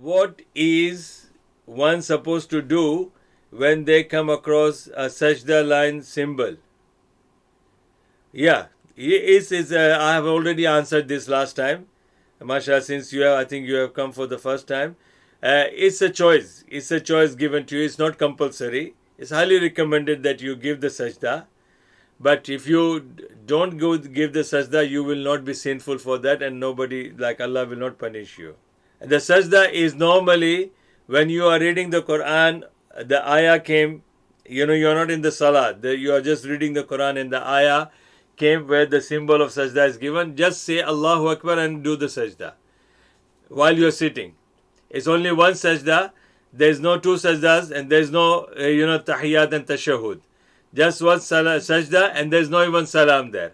what is one supposed to do when they come across a sajda line symbol? Yeah, I have already answered this last time. Mashallah, since I think you have come for the first time. It's a choice. It's a choice given to you. It's not compulsory. It's highly recommended that you give the sajda. But if you don't give the sajda, you will not be sinful for that, and nobody, like Allah, will not punish you. The sajda is normally when you are reading the Quran, the ayah came, you are not in the salah, you are just reading the Quran, and the ayah came where the symbol of sajda is given. Just say Allahu Akbar and do the sajda while you are sitting. It's only one sajda. There is no two sajdas, and there is no tahiyyat and tashahud. Just one sajda, and there is no even salam there.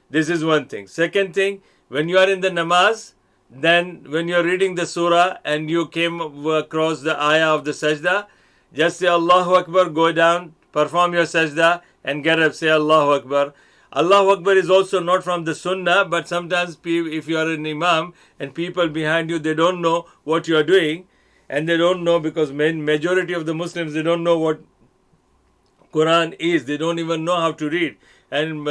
This is one thing. Second thing, when you are in the namaz, then when you are reading the surah and you came across the ayah of the sajda, just say Allahu Akbar, go down, perform your sajda, and get up, say Allahu Akbar. Allahu Akbar is also not from the sunnah, but sometimes if you are an imam and people behind you, they don't know what you are doing, and they don't know, because majority of the Muslims, they don't know what Quran is. They don't even know how to read, and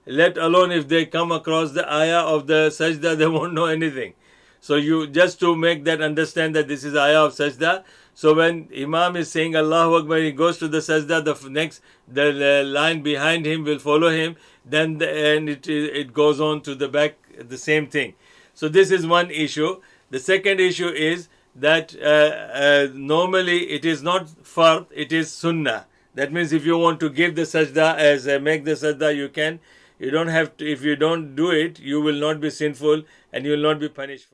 let alone if they come across the ayah of the sajda, they won't know anything. So you just to make that understand that this is ayah of sajda. So when Imam is saying Allahu Akbar, he goes to the sajda, the line behind him will follow him, then it goes on to the back, the same thing. So this is one issue. The second issue is that normally it is not fard, it is sunnah. That means if you want to give the sajda as make the sajda, you can. You don't have to. If you don't do it, you will not be sinful and you will not be punished for it.